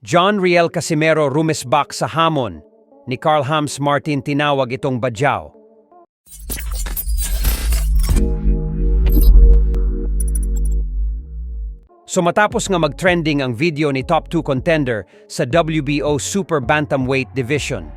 John Riel Casimero rumisbak sa hamon ni Karl-Heinz Martin, tinawag itong badyaw. So matapos nga mag-trending ang video ni top 2 contender sa WBO Super Bantamweight Division,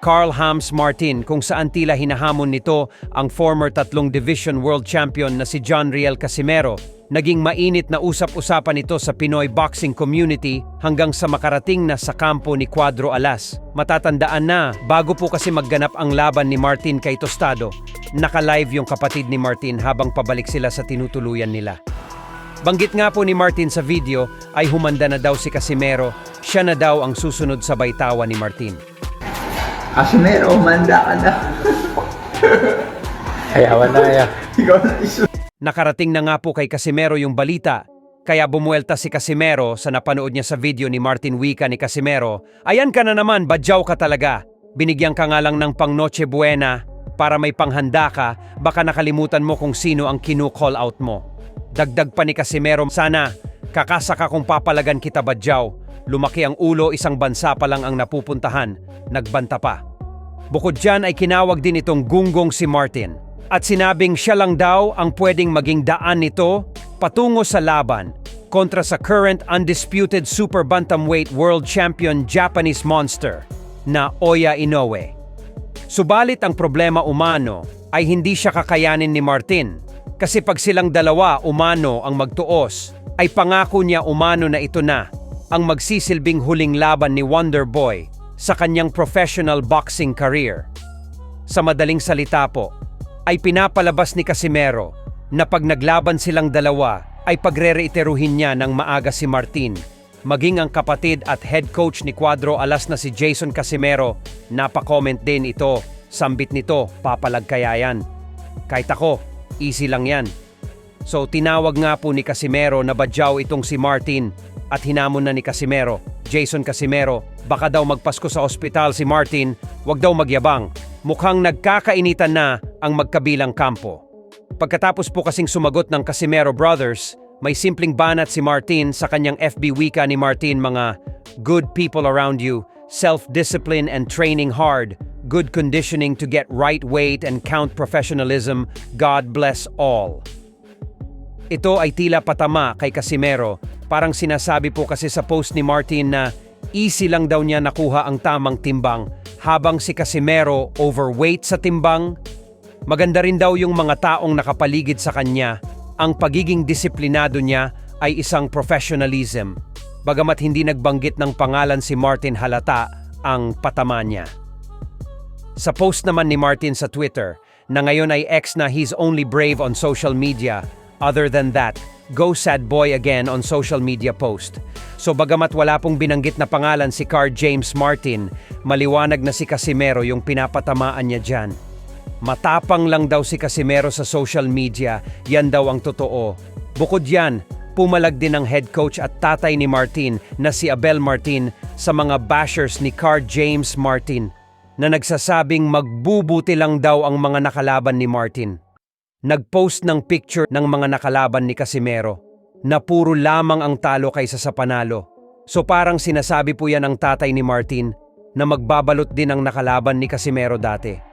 Karl-Heinz Martin, kung saan tila hinahamon nito ang former 3 division world champion na si John Riel Casimero, naging mainit na usap-usapan ito sa Pinoy boxing community hanggang sa makarating na sa kampo ni Cuadro Alas. Matatandaan na, bago po kasi magganap ang laban ni Martin kay Tostado, naka-live yung kapatid ni Martin habang pabalik sila sa tinutuluyan nila. Banggit nga po ni Martin sa video ay humanda na daw si Casimero, siya na daw ang susunod sa baytawan ni Martin. Casimero, manda ka na. Ayawan na ya. Ikaw na iso. Nakarating na nga po kay Casimero yung balita, kaya bumuelta si Casimero sa napanood niya sa video ni Martin. Wika ni Casimero, "Ayan ka na naman, badyaw ka talaga. Binigyan ka nga lang ng pang Noche Buena para may panghanda ka, baka nakalimutan mo kung sino ang kinu-call out mo." Dagdag pa ni Casimero, "Sana, kakasaka kung papalagan kita, badyaw. Lumaki ang ulo, isang bansa pa lang ang napupuntahan." Nagbanta pa. Bukod dyan ay kinawag din itong gunggong si Martin at sinabing siya lang daw ang pwedeng maging daan nito patungo sa laban kontra sa current undisputed Super Bantamweight World Champion Japanese monster na Oya Inoue. Subalit ang problema umano ay hindi siya kakayanin ni Martin, kasi pag silang dalawa umano ang magtuos, ay pangako niya umano na ito na ang magsisilbing huling laban ni Wonder Boy sa kanyang professional boxing career. Sa madaling salita po, ay pinapalabas ni Casimero na pag naglaban silang dalawa ay pagre-reiteruhin niya ng maaga si Martin. Maging ang kapatid at head coach ni Cuadro Alas na si Jason Casimero, napakomment din ito, sambit nito, papalag kaya yan. Kahit ako, easy lang yan. So tinawag nga po ni Casimero na badyaw itong si Martin at hinamon na ni Casimero, Jason Casimero, baka daw magpasko sa ospital si Martin, wag daw magyabang. Mukhang nagkakainitan na ang magkabilang kampo. Pagkatapos po kasing sumagot ng Casimero Brothers, may simpleng banat si Martin sa kanyang FB. Wika ni Martin, "Mga good people around you, self-discipline and training hard, good conditioning to get right weight and count professionalism, God bless all." Ito ay tila patama kay Casimero. Parang sinasabi po kasi sa post ni Martin na easy lang daw niya nakuha ang tamang timbang, habang si Casimero overweight sa timbang. Maganda rin daw yung mga taong nakapaligid sa kanya. Ang pagiging disiplinado niya ay isang professionalism. Bagamat hindi nagbanggit ng pangalan si Martin, halata ang patama niya. Sa post naman ni Martin sa Twitter, na ngayon ay X na, he's only brave on social media. Other than that, go sad boy again on social media post. So bagamat wala pong binanggit na pangalan si Karl James Martin, maliwanag na si Casimero yung pinapatamaan niya dyan. Matapang lang daw si Casimero sa social media, yan daw ang totoo. Bukod yan, pumalag din ang head coach at tatay ni Martin na si Abel Martin sa mga bashers ni Karl James Martin na nagsasabing magbubuti lang daw ang mga nakalaban ni Martin. Nagpost ng picture ng mga nakalaban ni Casimero na puro lamang ang talo kaysa sa panalo. So parang sinasabi po yan ng tatay ni Martin na magbabalot din ang nakalaban ni Casimero dati.